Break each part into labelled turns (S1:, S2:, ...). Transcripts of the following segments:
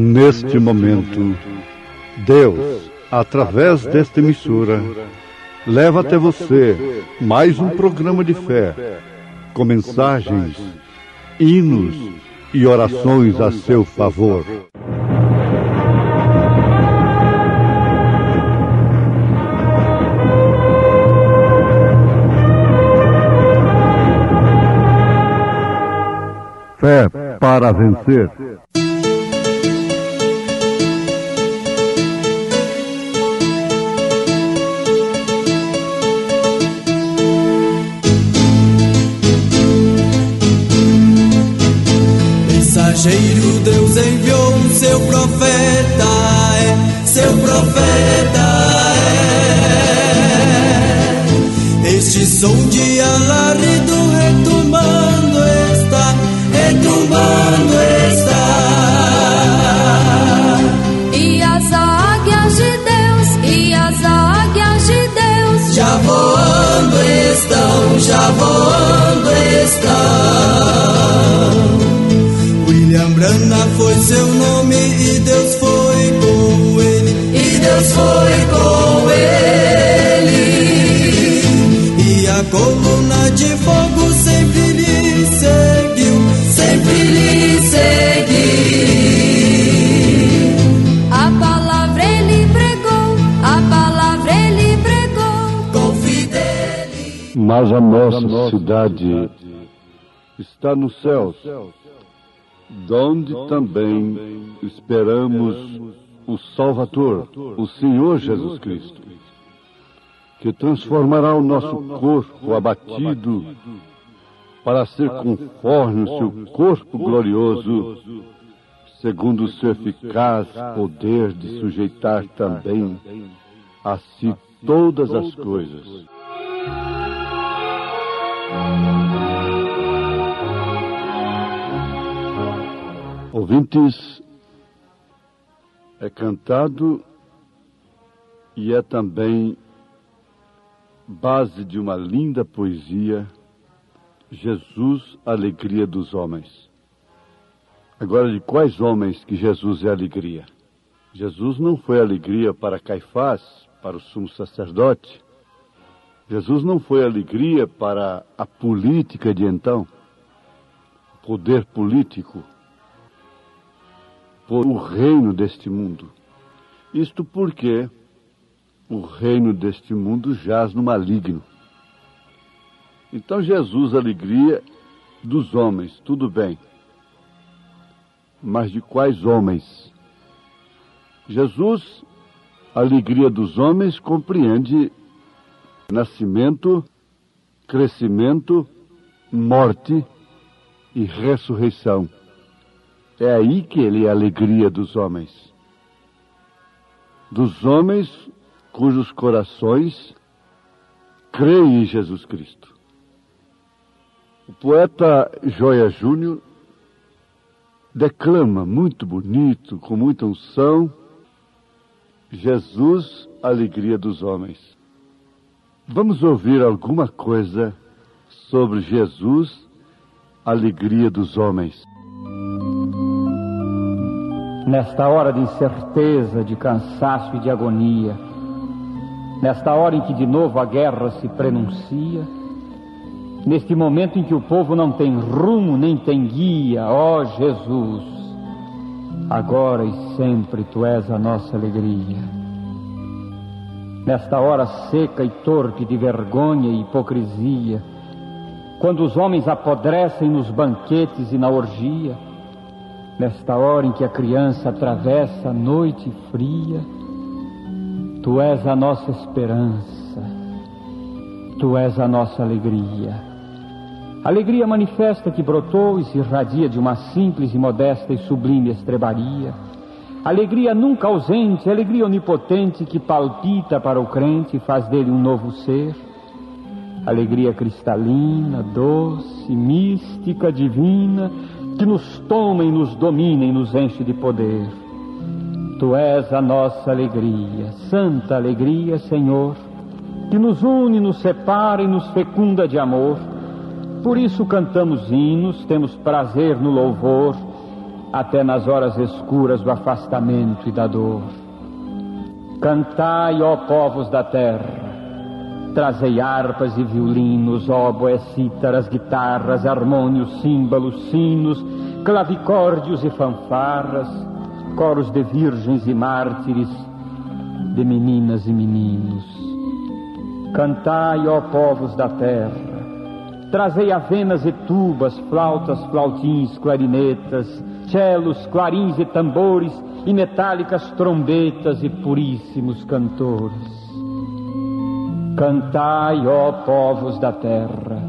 S1: Neste momento, Deus, através desta emissora, leva até você mais um programa de fé, com mensagens, hinos e orações a seu favor. Fé para vencer.
S2: Mensageiro, Deus enviou o seu profeta, seu profeta Este som de alarido retumbando está, retumbando está.
S3: E as águias de Deus, e as águias de Deus
S2: já voando estão, já voando estão. William Branham foi seu nome e Deus foi com ele, e Deus foi com ele. E a coluna de fogo sempre lhe seguiu, sempre lhe seguiu.
S3: A palavra ele pregou, a palavra ele pregou
S2: com fidelidade.
S1: Mas a nossa cidade está nos céus, donde também esperamos o Salvador, o Senhor Jesus Cristo, que transformará o nosso corpo abatido para ser conforme o seu corpo glorioso, segundo o seu eficaz poder de sujeitar também a si todas as coisas. Ouvintes, é cantado e é também base de uma linda poesia, Jesus, alegria dos homens. Agora, de quais homens que Jesus é alegria? Jesus não foi alegria para Caifás, para o sumo sacerdote. Jesus não foi alegria para a política de então, o poder político, por o reino deste mundo. Isto porque o reino deste mundo jaz no maligno. Então Jesus, alegria dos homens, tudo bem. Mas de quais homens? Jesus, alegria dos homens, compreende nascimento, crescimento, morte e ressurreição. É aí que ele é a alegria dos homens. Dos homens cujos corações creem em Jesus Cristo. O poeta Joia Júnior declama muito bonito, com muita unção, Jesus, alegria dos homens. Vamos ouvir alguma coisa sobre Jesus, alegria dos homens.
S4: Nesta hora de incerteza, de cansaço e de agonia, nesta hora em que de novo a guerra se prenuncia, neste momento em que o povo não tem rumo nem tem guia, ó Jesus, agora e sempre Tu és a nossa alegria. Nesta hora seca e torpe de vergonha e hipocrisia, quando os homens apodrecem nos banquetes e na orgia, nesta hora em que a criança atravessa a noite fria, Tu és a nossa esperança, Tu és a nossa alegria. Alegria manifesta que brotou e se irradia de uma simples e modesta e sublime estrebaria. Alegria nunca ausente, alegria onipotente que palpita para o crente e faz dele um novo ser. Alegria cristalina, doce, mística, divina, que nos toma e nos domina e nos enche de poder. Tu és a nossa alegria, santa alegria, Senhor, que nos une, nos separa e nos fecunda de amor. Por isso cantamos hinos, temos prazer no louvor, até nas horas escuras do afastamento e da dor. Cantai, ó povos da terra, trazei harpas e violinos, óboes, cítaras, guitarras, harmônios, símbolos, sinos, clavicórdios e fanfarras, coros de virgens e mártires, de meninas e meninos. Cantai, ó povos da terra, trazei avenas e tubas, flautas, flautins, clarinetas, celos, clarins e tambores, e metálicas trombetas e puríssimos cantores. Cantai, ó povos da terra,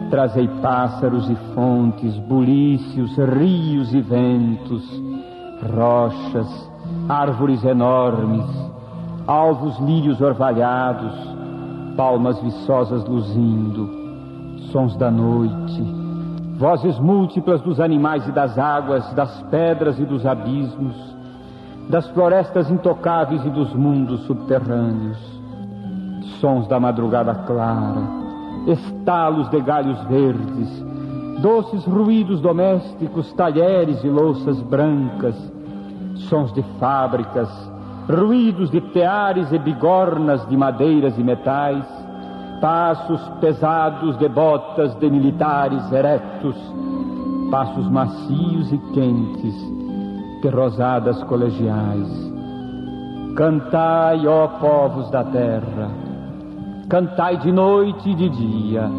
S4: trazei pássaros e fontes, bulícios, rios e ventos, rochas, árvores enormes, alvos lírios orvalhados, palmas viçosas luzindo, sons da noite, vozes múltiplas dos animais e das águas, das pedras e dos abismos, das florestas intocáveis e dos mundos subterrâneos, sons da madrugada clara, estalos de galhos verdes, doces ruídos domésticos, talheres e louças brancas, sons de fábricas, ruídos de teares e bigornas de madeiras e metais, passos pesados de botas de militares erectos, passos macios e quentes de rosadas colegiais. Cantai, ó povos da terra, cantai de noite e de dia,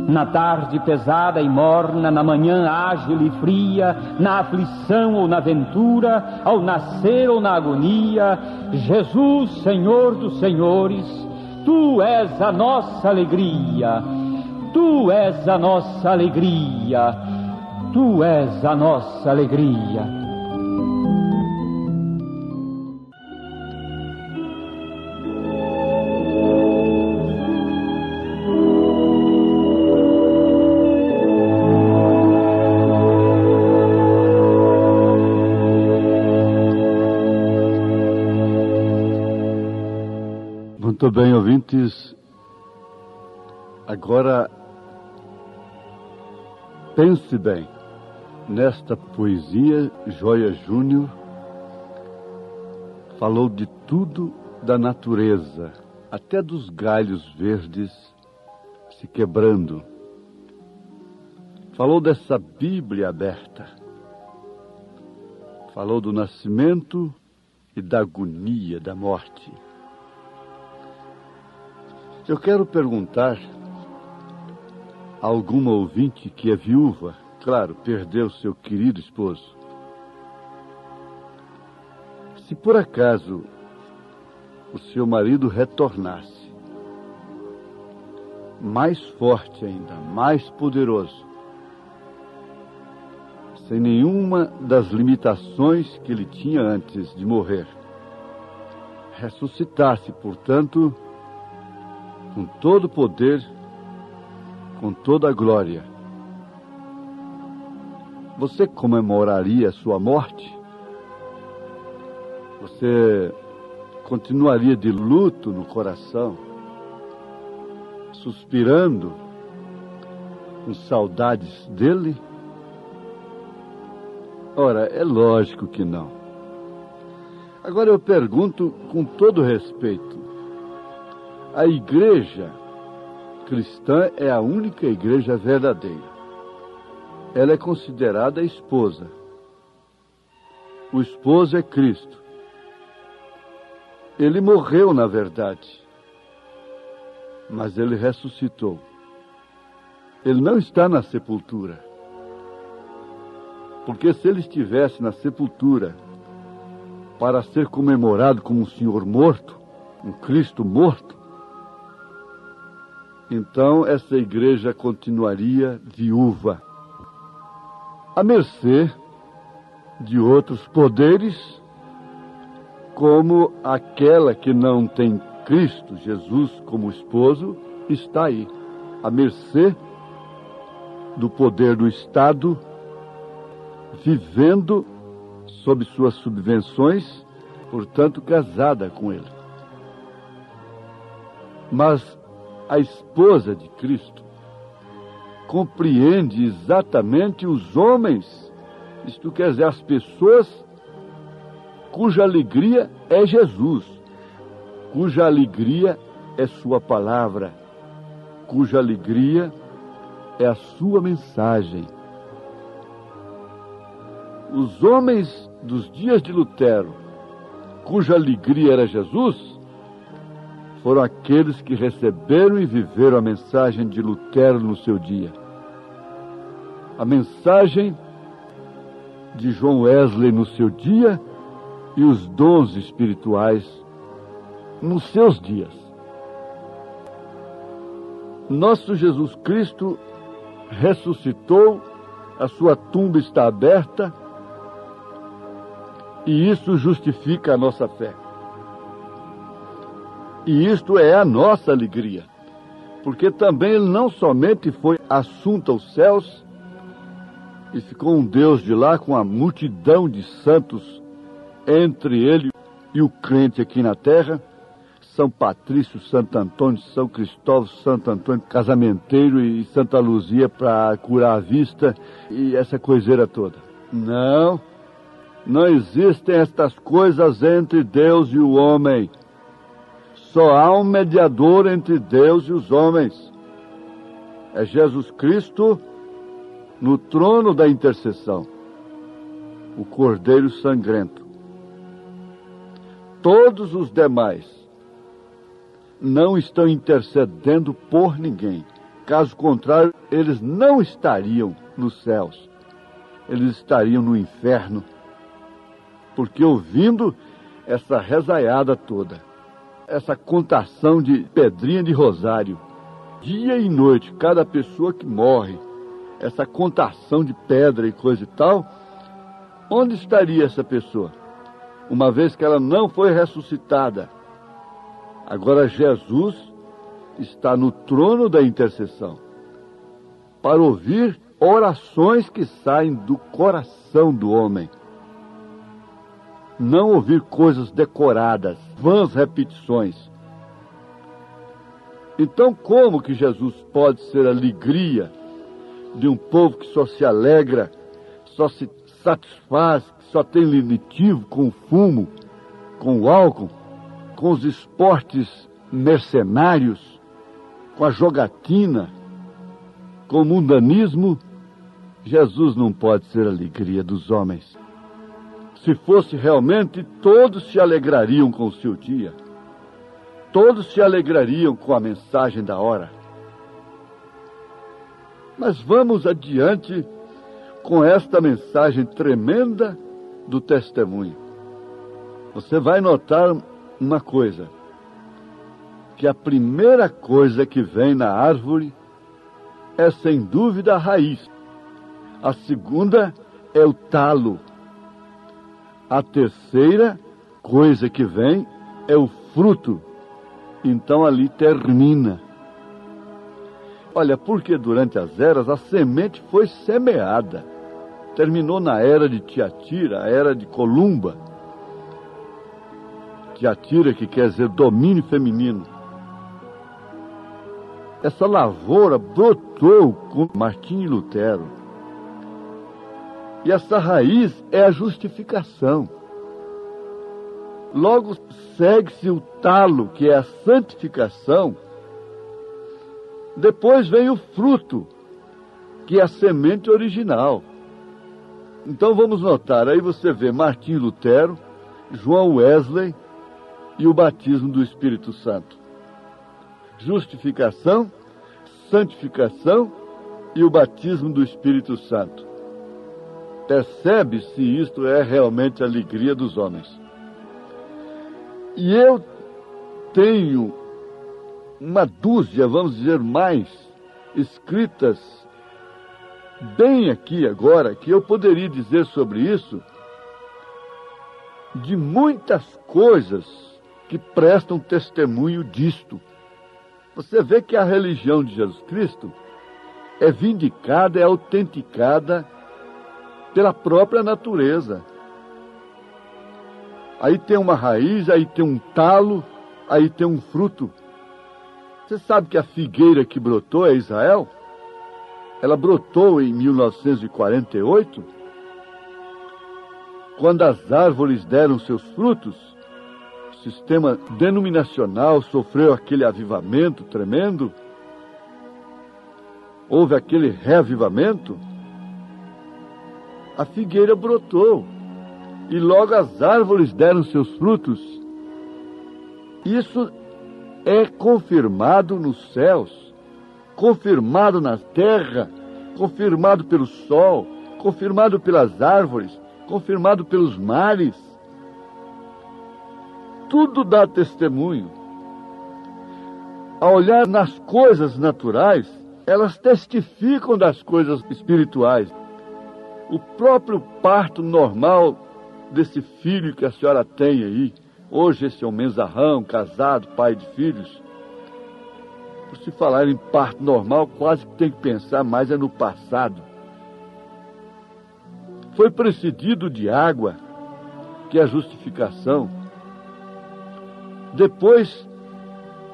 S4: na tarde pesada e morna, na manhã ágil e fria, na aflição ou na ventura, ao nascer ou na agonia. Jesus, Senhor dos senhores, Tu és a nossa alegria, Tu és a nossa alegria, Tu és a nossa alegria.
S1: Muito bem, ouvintes. Agora, pense bem. Nesta poesia, Joia Júnior falou de tudo da natureza, até dos galhos verdes se quebrando. Falou dessa Bíblia aberta. Falou do nascimento e da agonia da morte. Eu quero perguntar a alguma ouvinte que é viúva, claro, perdeu seu querido esposo. Se por acaso o seu marido retornasse, mais forte ainda, mais poderoso, sem nenhuma das limitações que ele tinha antes de morrer, ressuscitasse, portanto, com todo o poder, com toda a glória, você comemoraria a sua morte? Você continuaria de luto no coração, suspirando, com saudades dele? Ora, é lógico que não. Agora eu pergunto com todo respeito, a igreja cristã é a única igreja verdadeira. Ela é considerada a esposa. O esposo é Cristo. Ele morreu, na verdade, mas ele ressuscitou. Ele não está na sepultura. Porque se ele estivesse na sepultura para ser comemorado como um Senhor morto, um Cristo morto, então essa igreja continuaria viúva, à mercê de outros poderes, como aquela que não tem Cristo Jesus como esposo, está aí, à mercê do poder do Estado, vivendo sob suas subvenções, portanto casada com ele. Mas a esposa de Cristo compreende exatamente os homens Isto quer dizer, as pessoas cuja alegria é Jesus, cuja alegria é sua palavra, cuja alegria é a sua mensagem. Os homens dos dias de Lutero, cuja alegria era Jesus, foram aqueles que receberam e viveram a mensagem de Lutero no seu dia. A mensagem de John Wesley no seu dia e os dons espirituais nos seus dias. Nosso Jesus Cristo ressuscitou, a sua tumba está aberta, e isso justifica a nossa fé. E isto é a nossa alegria, porque também ele não somente foi assunto aos céus e ficou um Deus de lá com a multidão de santos entre ele e o crente aqui na terra, São Patrício, Santo Antônio, São Cristóvão, Santo Antônio Casamenteiro e Santa Luzia para curar a vista e essa coiseira toda. Não, não existem estas coisas entre Deus e o homem. Só há um mediador entre Deus e os homens. É Jesus Cristo no trono da intercessão, o Cordeiro Sangrento. Todos os demais não estão intercedendo por ninguém. Caso contrário, eles não estariam nos céus. Eles estariam no inferno. Porque ouvindo essa rezaiada toda, essa contação de pedrinha de rosário, dia e noite, cada pessoa que morre, essa contação de pedra e coisa e tal, onde estaria essa pessoa? Uma vez que ela não foi ressuscitada. Agora Jesus está no trono da intercessão para ouvir orações que saem do coração do homem. Não ouvir coisas decoradas, vãs repetições. Então, como que Jesus pode ser a alegria de um povo que só se alegra, só se satisfaz, que só tem lenitivo com o fumo, com o álcool, com os esportes mercenários, com a jogatina, com o mundanismo? Jesus não pode ser a alegria dos homens. Se fosse realmente, todos se alegrariam com o seu dia. Todos se alegrariam com a mensagem da hora. Mas vamos adiante com esta mensagem tremenda do testemunho. Você vai notar uma coisa, que a primeira coisa que vem na árvore é sem dúvida a raiz. A segunda é o talo. A terceira coisa que vem é o fruto. Então ali termina. Olha, porque durante as eras a semente foi semeada. Terminou na era de Tiatira, a era de Columba. Tiatira, que quer dizer domínio feminino. Essa lavoura brotou com Martinho Lutero. E essa raiz é a justificação. Logo segue-se o talo, que é a santificação. Depois vem o fruto, que é a semente original. Então vamos notar, aí você vê Martinho Lutero, João Wesley e o batismo do Espírito Santo. Justificação, santificação e o batismo do Espírito Santo. Percebe se isto é realmente a alegria dos homens. E eu tenho uma dúzia, vamos dizer mais, escritas bem aqui agora, que eu poderia dizer sobre isso, de muitas coisas que prestam testemunho disto. Você vê que a religião de Jesus Cristo é vindicada, é autenticada pela própria natureza. Aí tem uma raiz, aí tem um talo, aí tem um fruto. Você sabe que a figueira que brotou é Israel? Ela brotou em 1948 quando as árvores deram seus frutos, o sistema denominacional sofreu aquele avivamento tremendo, houve aquele reavivamento, a figueira brotou, e logo as árvores deram seus frutos. Isso é confirmado nos céus, confirmado na terra, confirmado pelo sol, confirmado pelas árvores, confirmado pelos mares. Tudo dá testemunho. Ao olhar nas coisas naturais, elas testificam das coisas espirituais. O próprio parto normal desse filho que a senhora tem aí, hoje esse é um menzarrão, casado, pai de filhos. Por se falar em parto normal, quase que tem que pensar mais no passado. Foi precedido de água, que é a justificação. Depois,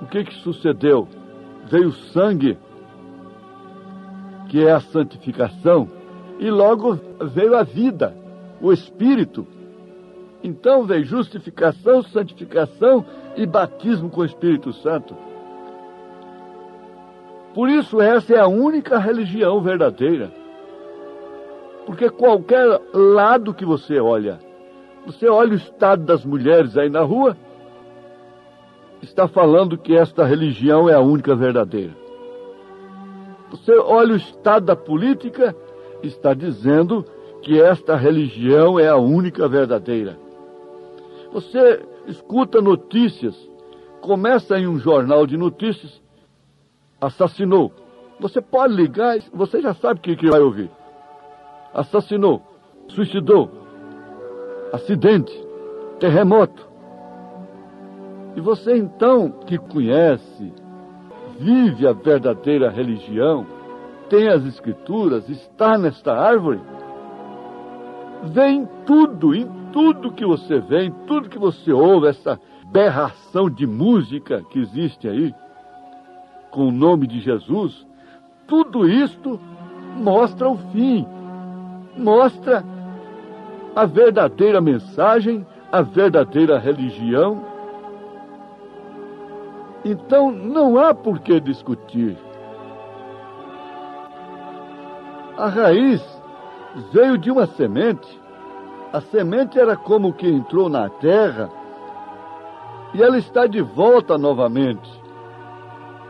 S1: o que sucedeu? Veio o sangue, que é a santificação, e logo veio a vida, o Espírito. Então veio justificação, santificação e batismo com o Espírito Santo. Por isso essa é a única religião verdadeira. Porque qualquer lado que você olha o estado das mulheres aí na rua, está falando que esta religião é a única verdadeira. Você olha o estado da política, está dizendo que esta religião é a única verdadeira. Você escuta notícias, começa em um jornal de notícias, assassinou. Você pode ligar, você já sabe o que vai ouvir. Assassinou, suicidou, acidente, terremoto. E você então, que conhece, vive a verdadeira religião, tem as escrituras, está nesta árvore, vê em tudo que você vê, em tudo que você ouve, essa berração de música que existe aí, com o nome de Jesus, tudo isto mostra o fim, mostra a verdadeira mensagem, a verdadeira religião. Então não há por que discutir. A raiz veio de uma semente. A semente era como que entrou na terra e ela está de volta novamente.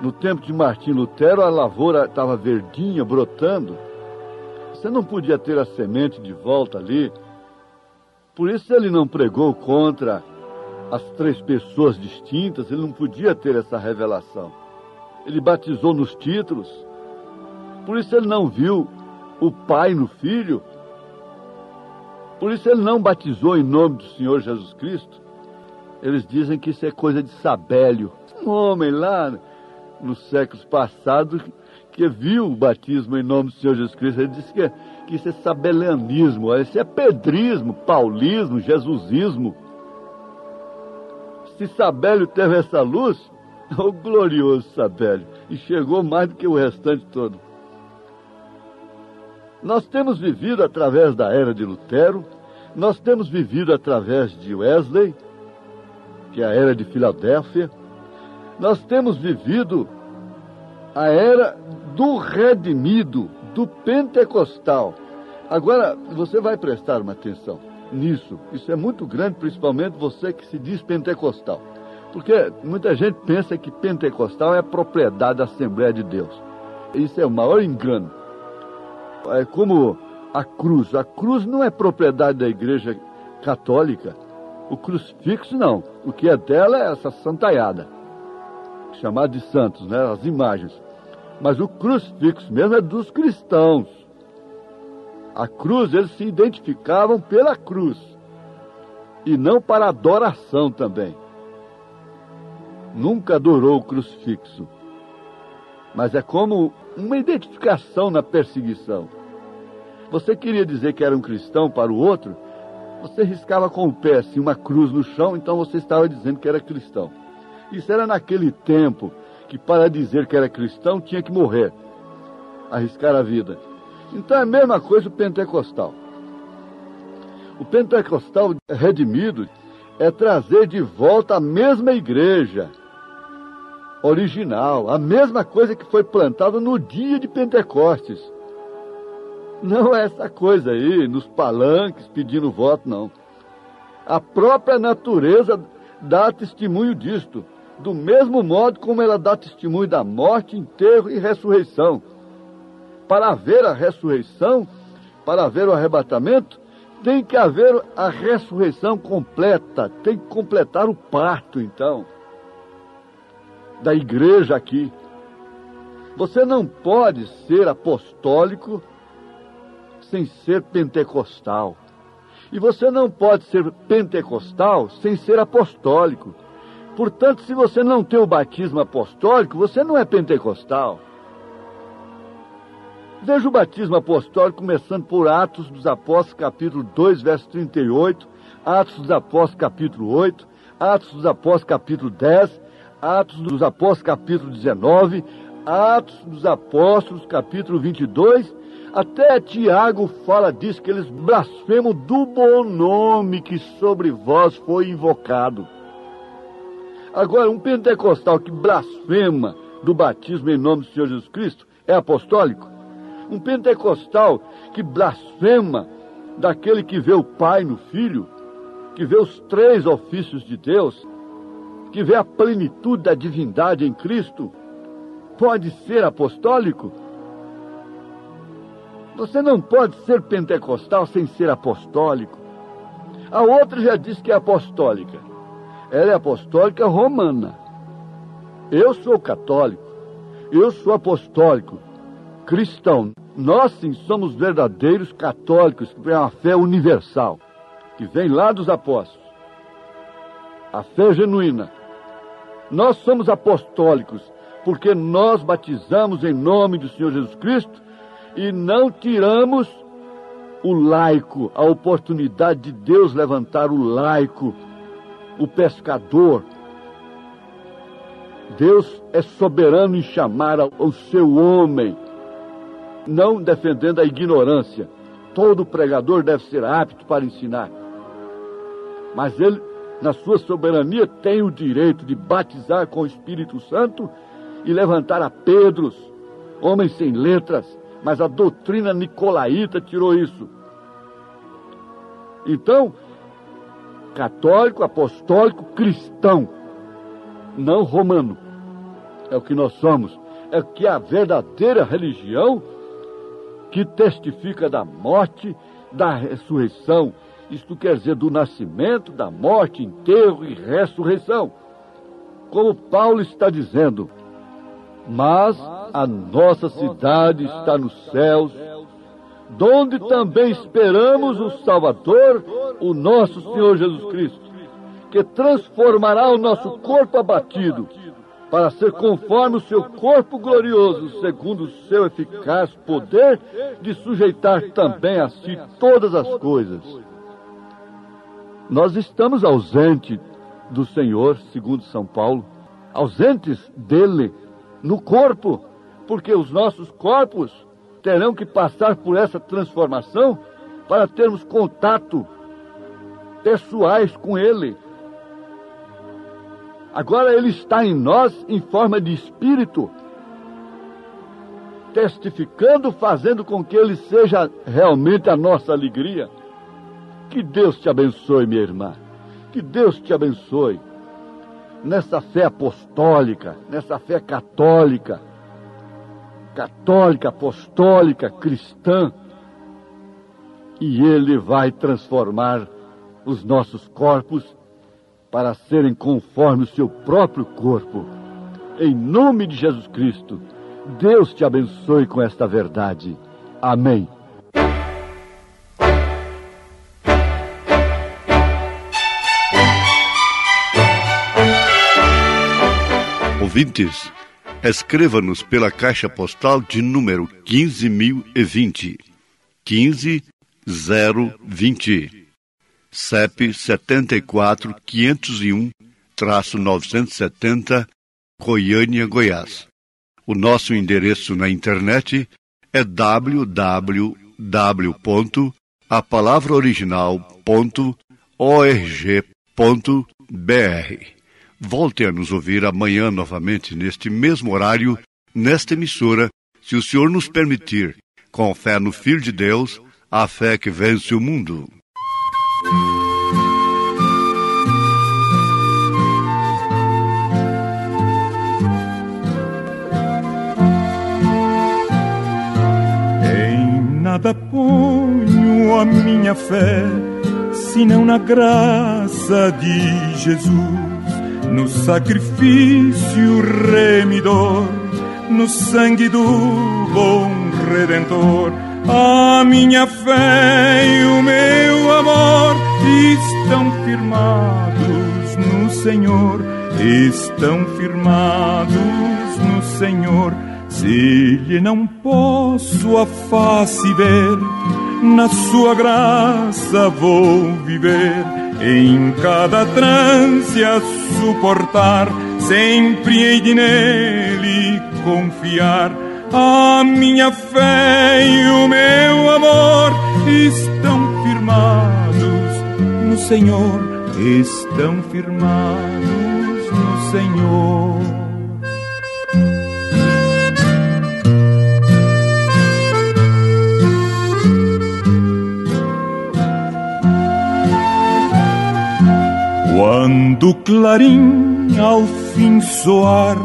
S1: No tempo de Martim Lutero, a lavoura estava verdinha, brotando. Você não podia ter a semente de volta ali. Por isso ele não pregou contra as três pessoas distintas, ele não podia ter essa revelação. Ele batizou nos títulos. Por isso ele não viu o Pai no Filho. Por isso ele não batizou em nome do Senhor Jesus Cristo. Eles dizem que isso é coisa de Sabélio. Um homem lá nos séculos passados que viu o batismo em nome do Senhor Jesus Cristo. Ele disse que isso é sabelianismo, isso é pedrismo, paulismo, jesusismo. Se Sabélio teve essa luz, o glorioso Sabélio, e chegou mais do que o restante todo. Nós temos vivido através da era de Lutero, nós temos vivido através de Wesley, que é a era de Filadélfia, nós temos vivido a era do redimido, do pentecostal. Agora, você vai prestar uma atenção nisso. Isso é muito grande, principalmente você que se diz pentecostal. Porque muita gente pensa que pentecostal é propriedade da Assembleia de Deus. Isso é o maior engano. É como a cruz. A cruz não é propriedade da Igreja Católica. O crucifixo não. O que é dela é essa santaiada, chamada de santos, né? As imagens. Mas o crucifixo mesmo é dos cristãos. A cruz, eles se identificavam pela cruz. E não para adoração também. Nunca adorou o crucifixo. Mas é como uma identificação na perseguição. Você queria dizer que era um cristão para o outro, você riscava com o pé assim, uma cruz no chão, então você estava dizendo que era cristão. Isso era naquele tempo que para dizer que era cristão tinha que morrer, arriscar a vida. Então é a mesma coisa o pentecostal. O pentecostal redimido é trazer de volta a mesma igreja original, a mesma coisa que foi plantada no dia de Pentecostes. Não é essa coisa aí, nos palanques, pedindo voto, não. A própria natureza dá testemunho disto, do mesmo modo como ela dá testemunho da morte, enterro e ressurreição. Para haver a ressurreição, para haver o arrebatamento, tem que haver a ressurreição completa, tem que completar o parto, então, da igreja aqui. Você não pode ser apostólico sem ser pentecostal. E você não pode ser pentecostal sem ser apostólico. Portanto, se você não tem o batismo apostólico, você não é pentecostal. Veja o batismo apostólico começando por Atos dos Apóstolos, capítulo 2, verso 38, Atos dos Apóstolos, capítulo 8, Atos dos Apóstolos, capítulo 10, Atos dos Apóstolos, capítulo 19, Atos dos Apóstolos, capítulo 22, até Tiago fala disso, que eles blasfemam do bom nome que sobre vós foi invocado. Agora, um pentecostal que blasfema do batismo em nome do Senhor Jesus Cristo é apostólico? Um pentecostal que blasfema daquele que vê o Pai no Filho, que vê os três ofícios de Deus, que vê a plenitude da divindade em Cristo, pode ser apostólico? Você não pode ser pentecostal sem ser apostólico. A outra já disse que é apostólica. Ela é apostólica romana. Eu sou católico. Eu sou apostólico, cristão. Nós sim somos verdadeiros católicos, que é uma fé universal, que vem lá dos apóstolos. A fé genuína. Nós somos apostólicos, porque nós batizamos em nome do Senhor Jesus Cristo e não tiramos o laico, a oportunidade de Deus levantar o laico, o pescador. Deus é soberano em chamar o seu homem, não defendendo a ignorância. Todo pregador deve ser apto para ensinar. Mas ele, na sua soberania, tem o direito de batizar com o Espírito Santo e levantar a Pedros, homens sem letras, mas a doutrina nicolaíta tirou isso. Então, católico, apostólico, cristão, não romano, é o que nós somos. É que a verdadeira religião que testifica da morte, da ressurreição. Isto quer dizer do nascimento, da morte, enterro e ressurreição. Como Paulo está dizendo, mas a nossa cidade está nos céus, donde também esperamos o Salvador, o nosso Senhor Jesus Cristo, que transformará o nosso corpo abatido, para ser conforme o seu corpo glorioso, segundo o seu eficaz poder de sujeitar também a si todas as coisas. Nós estamos ausentes do Senhor, segundo São Paulo, ausentes dele no corpo, porque os nossos corpos terão que passar por essa transformação para termos contato pessoais com ele. Agora ele está em nós em forma de espírito, testificando, fazendo com que ele seja realmente a nossa alegria. Que Deus te abençoe, minha irmã. Que Deus te abençoe nessa fé apostólica, nessa fé católica, apostólica, cristã. E ele vai transformar os nossos corpos para serem conforme o seu próprio corpo. Em nome de Jesus Cristo, Deus te abençoe com esta verdade. Amém.
S5: Ouvintes, escreva-nos pela Caixa Postal de número 15.020, 15020. CEP 74-501-970, Goiânia, Goiás. O nosso endereço na internet é www.adventista.com.br. a palavra original.org.br. Volte a nos ouvir amanhã novamente neste mesmo horário, nesta emissora, se o Senhor nos permitir, com fé no Filho de Deus, a fé que vence o mundo.
S6: Em nada ponho a minha fé, senão na graça de Jesus, no sacrifício remidor, no sangue do bom Redentor. A minha fé e o meu amor estão firmados no Senhor, estão firmados no Senhor. Se lhe não posso a face ver, na sua graça vou viver, em cada trance a suportar, sempre hei de nele confiar. A minha fé e o meu amor estão firmados no Senhor, estão firmados no Senhor. Quando o clarim ao fim soar,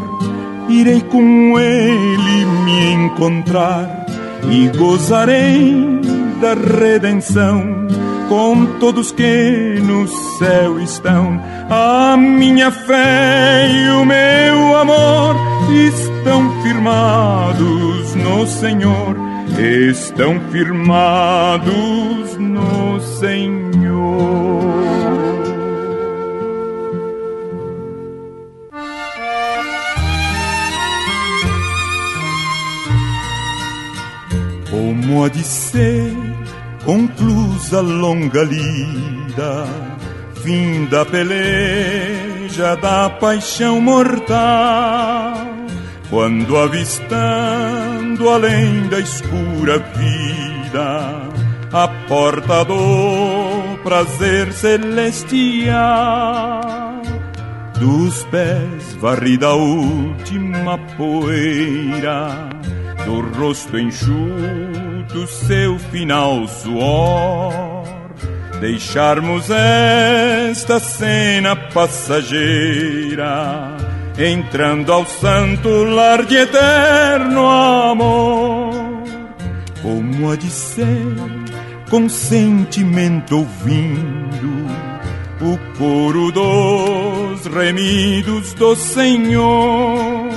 S6: irei com ele me encontrar e gozarei da redenção com todos que no céu estão. A minha fé e o meu amor estão firmados no Senhor, estão firmados no Senhor. Como há de ser conclusa a longa lida, fim da peleja da paixão mortal, quando avistando além da escura vida a porta do prazer celestial, dos pés varrida a última poeira, do rosto enxuto seu final suor, deixarmos esta cena passageira, entrando ao santo lar de eterno amor. Como há de ser, com sentimento ouvindo o coro dos remidos do Senhor,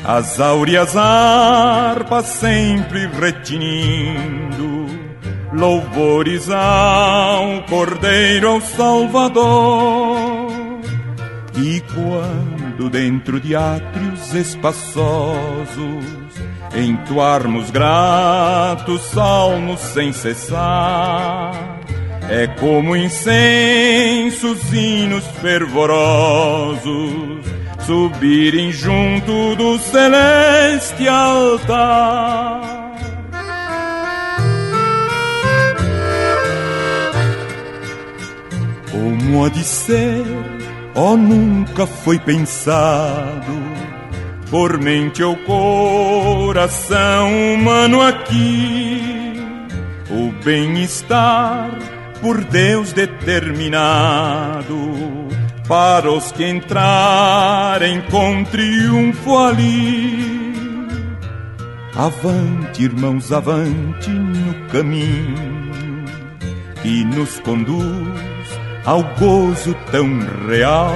S6: as áureas harpas sempre retinindo, louvores ao Cordeiro, ao Salvador. E quando dentro de átrios espaçosos entoarmos gratos salmos sem cessar, é como incensos hinos fervorosos subirem junto do celeste altar. Como há de ser, ó, nunca foi pensado por mente ou coração humano aqui o bem-estar por Deus determinado para os que entrarem com triunfo ali. Avante, irmãos, avante no caminho que nos conduz ao gozo tão real.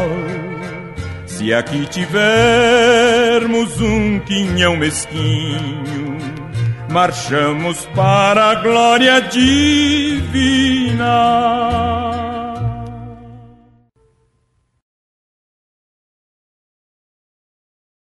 S6: Se aqui tivermos um quinhão mesquinho, marchamos para a glória divina.